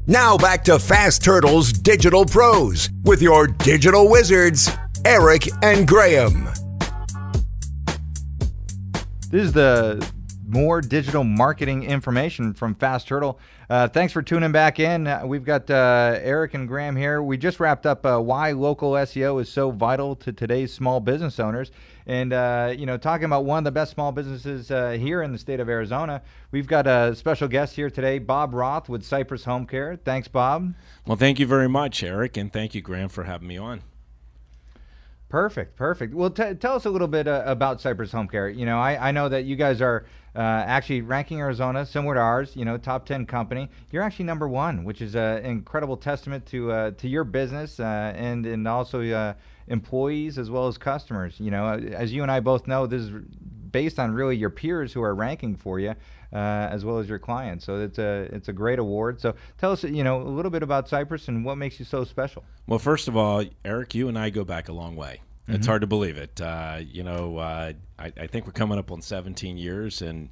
Now back to Fasturtle's Digital Pros with your digital wizards, Eric and Graham. This is the more digital marketing information from Fasturtle. Thanks for tuning back in. We've got Eric and Graham here. We just wrapped up why local SEO is so vital to today's small business owners. And, talking about one of the best small businesses here in the state of Arizona. We've got a special guest here today, Bob Roth with Cypress Home Care. Thanks, Bob. Well, thank you very much, Eric, and thank you, Graham, for having me on. Perfect. Well, tell us a little bit about Cypress Home Care. I know that you guys are actually ranking Arizona similar to ours, top 10 company. You're actually number one, which is an incredible testament to your business and also employees as well as customers. As you and I both know, this is based on really your peers who are ranking for you as well as your clients. So it's a great award. So tell us, a little bit about Cypress and what makes you so special. Well, first of all, Eric, you and I go back a long way. It's hard to believe it. I think we're coming up on 17 years, and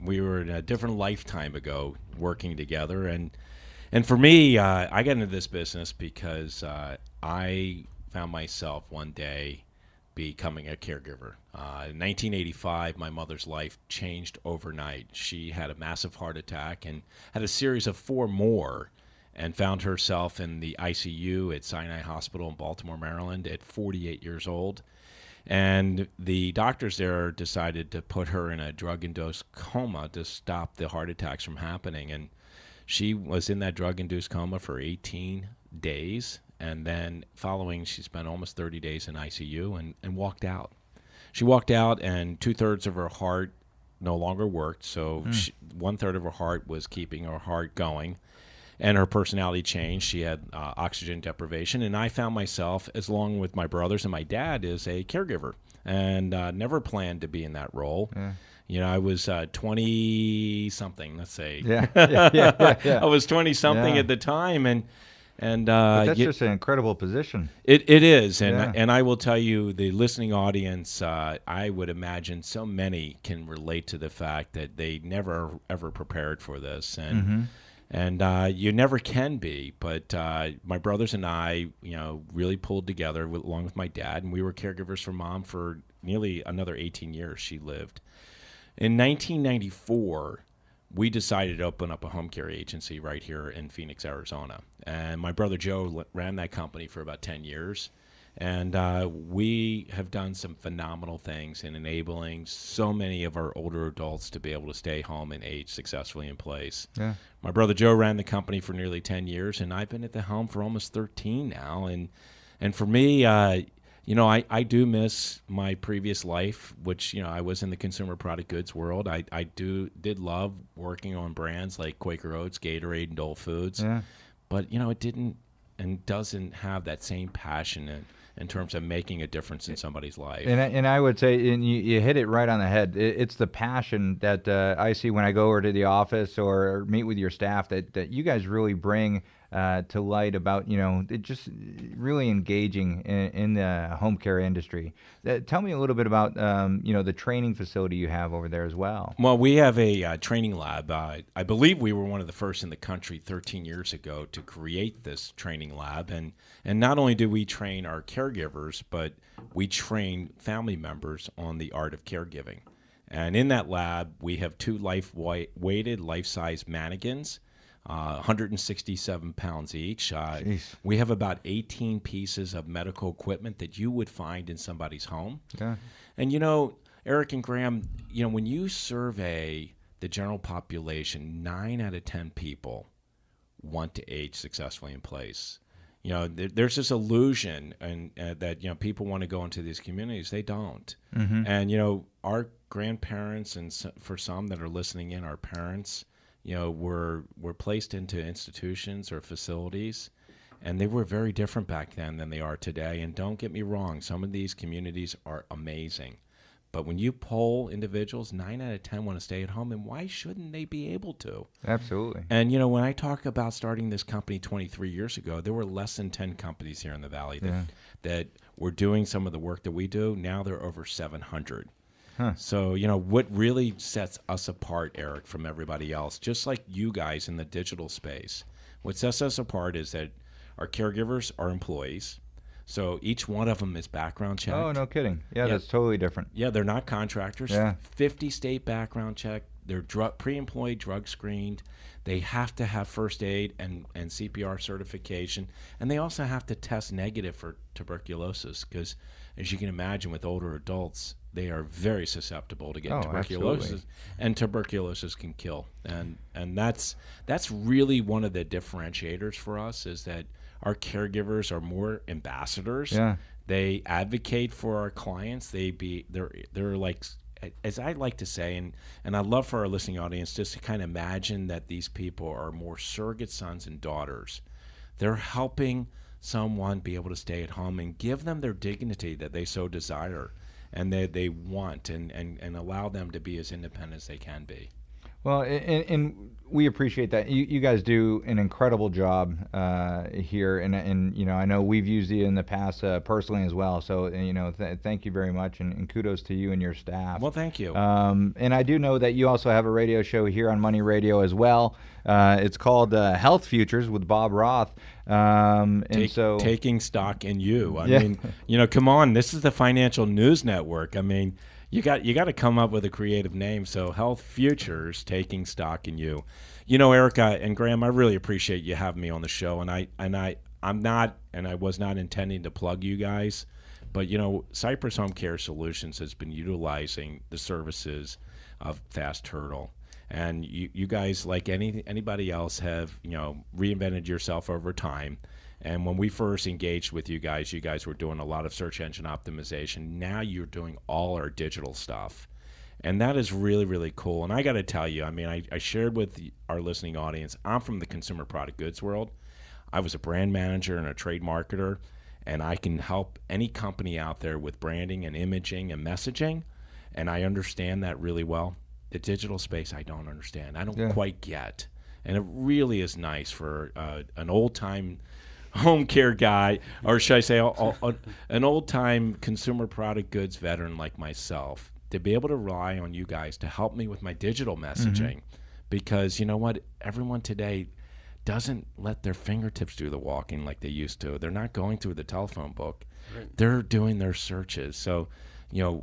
we were in a different lifetime ago working together. And for me, I got into this business because I found myself one day becoming a caregiver. In 1985, my mother's life changed overnight. She had a massive heart attack and had a series of 4 more, and found herself in the ICU at Sinai Hospital in Baltimore, Maryland at 48 years old. And the doctors there decided to put her in a drug-induced coma to stop the heart attacks from happening. And she was in that drug-induced coma for 18 days. And then following, she spent almost 30 days in ICU and walked out. She walked out, and 2/3 of her heart no longer worked. So 1/3 of her heart was keeping her heart going. And her personality changed. She had oxygen deprivation. And I found myself, as long with my brothers and my dad, as a caregiver. And never planned to be in that role. Yeah. I was 20-something, let's say. Yeah. I was 20-something at the time. But that's just an incredible position. It is. And I will tell you, the listening audience, I would imagine so many can relate to the fact that they never, ever prepared for this. And you never can be, but my brothers and I, really pulled together along with my dad, and we were caregivers for Mom for nearly another 18 years she lived. In 1994, we decided to open up a home care agency right here in Phoenix, Arizona. And my brother Joe ran that company for about 10 years. And we have done some phenomenal things in enabling so many of our older adults to be able to stay home and age successfully in place. Yeah. My brother Joe ran the company for nearly 10 years, and I've been at the helm for almost 13 now. And for me, I do miss my previous life, which, I was in the consumer product goods world. I did love working on brands like Quaker Oats, Gatorade, and Dole Foods. Yeah. But, it didn't and doesn't have that same passion in terms of making a difference in somebody's life. And I would say, and you hit it right on the head, it's the passion that I see when I go over to the office or meet with your staff that you guys really bring to light about, it just really engaging in the home care industry. Tell me a little bit about, the training facility you have over there as well. Well, we have a training lab. I believe we were one of the first in the country 13 years ago to create this training lab. And not only do we train our caregivers, but we train family members on the art of caregiving. And in that lab, we have 2 weighted life-size mannequins, 167 pounds each. We have about 18 pieces of medical equipment that you would find in somebody's home. Yeah. And, Eric and Graham, when you survey the general population, 9 out of 10 people want to age successfully in place. There's this illusion that, people want to go into these communities. They don't. And, our grandparents, and for some that are listening in, our parents, were placed into institutions or facilities, and they were very different back then than they are today. And don't get me wrong, some of these communities are amazing. But when you poll individuals, 9 out of 10 want to stay at home, and why shouldn't they be able to? Absolutely. And, when I talk about starting this company 23 years ago, there were less than 10 companies here in the Valley that were doing some of the work that we do. Now there are over 700. So, what really sets us apart, Eric, from everybody else, just like you guys in the digital space, what sets us apart is that our caregivers are employees. So each one of them is background checked. Oh, no kidding. Yeah, that's totally different. Yeah, they're not contractors. Yeah. 50 state background check. They're pre-employed, drug screened. They have to have first aid and CPR certification. And they also have to test negative for tuberculosis because, as you can imagine, with older adults, they are very susceptible to getting tuberculosis. Absolutely. And tuberculosis can kill. And that's really one of the differentiators for us is that our caregivers are more ambassadors. Yeah. They advocate for our clients. They're like, as I like to say, and I'd love for our listening audience just to kind of imagine that these people are more surrogate sons and daughters. They're helping someone be able to stay at home and give them their dignity that they so desire and that they want and allow them to be as independent as they can be. Well, and we appreciate that. You guys do an incredible job here, and I know we've used you in the past personally as well. So thank you very much, and kudos to you and your staff. Well, thank you. And I do know that you also have a radio show here on Money Radio as well. It's called Health Futures with Bob Roth. Taking stock in you. I mean, come on, this is the Financial News Network. I mean, you got to come up with a creative name. So Health Futures, taking stock in you. Erica and Graham, I really appreciate you having me on the show. And I was not intending to plug you guys, but Cypress Home Care Solutions has been utilizing the services of Fasturtle. And you guys, like anybody else, have reinvented yourself over time. And when we first engaged with you guys were doing a lot of search engine optimization. Now you're doing all our digital stuff. And that is really, really cool. And I got to tell you, I mean, I shared with our listening audience, I'm from the consumer product goods world. I was a brand manager and a trade marketer, and I can help any company out there with branding and imaging and messaging. And I understand that really well. The digital space, I don't understand. I don't quite get. And it really is nice for an old-time home care guy, or should I say an old-time consumer product goods veteran like myself, to be able to rely on you guys to help me with my digital messaging. Because you know what? Everyone today doesn't let their fingertips do the walking like they used to. They're not going through the telephone book. Right. They're doing their searches. So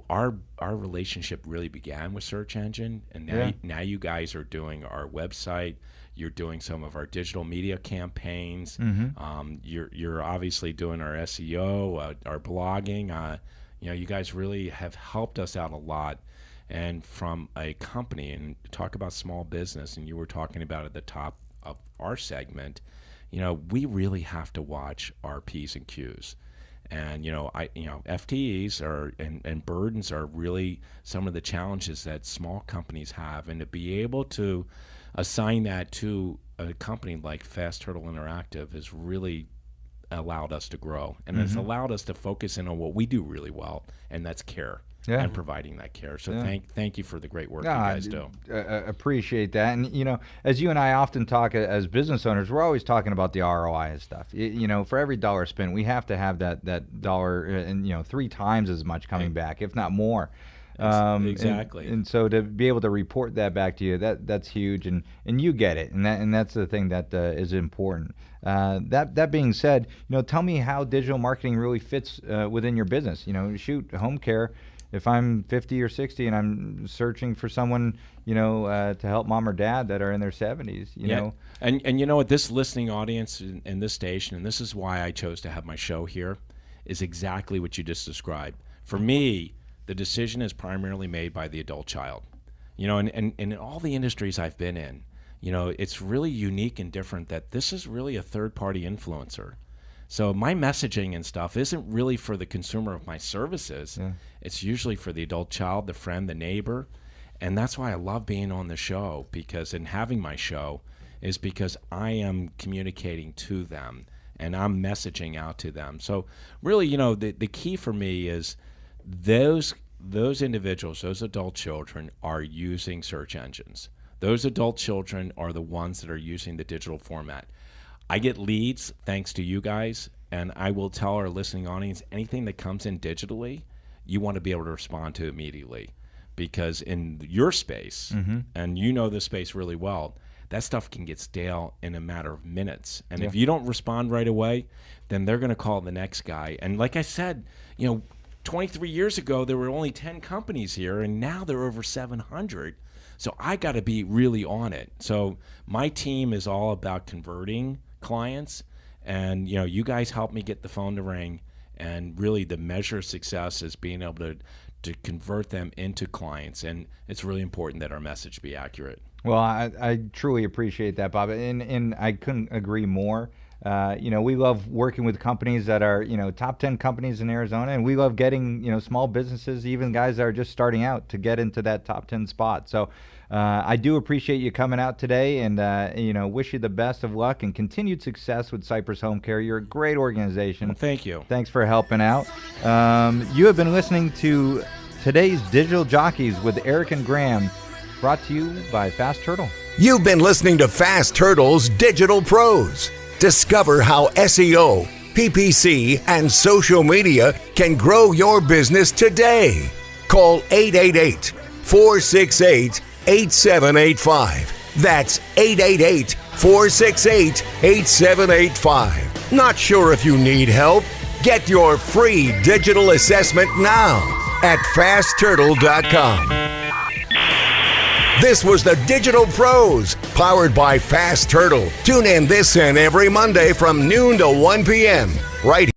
our relationship really began with search engine, and now you guys are doing our website. You're doing some of our digital media campaigns. You're obviously doing our SEO, our blogging. You guys really have helped us out a lot. And from a company, and talk about small business, and you were talking about at the top of our segment, we really have to watch our P's and Q's. And FTEs and burdens are really some of the challenges that small companies have, and to be able to assign that to a company like Fasturtle Interactive has really allowed us to grow, and it's allowed us to focus in on what we do really well, and that's care. And providing that care. So thank you for the great work you guys do. Appreciate that. And, as you and I often talk as business owners, we're always talking about the ROI and stuff. For every dollar spent, we have to have that dollar and, 3 times as much coming back, if not more. Exactly. And so to be able to report that back to you, that's huge, and you get it, and that's the thing that is important. That being said, tell me how digital marketing really fits within your business. Shoot, home care. If I'm 50 or 60 and I'm searching for someone, to help mom or dad that are in their 70s, know. And you know what, this listening audience in this station, and this is why I chose to have my show here, is exactly what you just described. For me, the decision is primarily made by the adult child. And in all the industries I've been in, it's really unique and different that this is really a third-party influencer. So my messaging and stuff isn't really for the consumer of my services. It's usually for the adult child, the friend, the neighbor. And that's why I love being on the show, and having my show is because I am communicating to them and I'm messaging out to them. So really, the key for me is those individuals, those adult children are using search engines. Those adult children are the ones that are using the digital format. I get leads thanks to you guys, and I will tell our listening audience, anything that comes in digitally, you want to be able to respond to immediately. because in your space, and you know this space really well, that stuff can get stale in a matter of minutes. And if you don't respond right away, then they're going to call the next guy. And like I said, 23 years ago, there were only 10 companies here, and now there are over 700. So I got to be really on it. So my team is all about converting clients, and you guys help me get the phone to ring. And really, the measure of success is being able to convert them into clients, and it's really important that our message be accurate. Well, I truly appreciate that, Bob, and I couldn't agree more. We love working with companies that are, top 10 companies in Arizona, and we love getting, small businesses, even guys that are just starting out, to get into that top 10 spot. So I do appreciate you coming out today, and, wish you the best of luck and continued success with Cypress Home Care. You're a great organization. Well, thank you. Thanks for helping out. You have been listening to today's Digital Jockeys with Eric and Graham, brought to you by Fasturtle. You've been listening to Fasturtle's Digital Pros. Discover how SEO, PPC, and social media can grow your business today. Call 888-468-8785. That's 888-468-8785. Not sure if you need help? Get your free digital assessment now at fastturtle.com. This was the Digital Pros, powered by Fasturtle. Tune in this and every Monday from noon to 1 p.m. right here.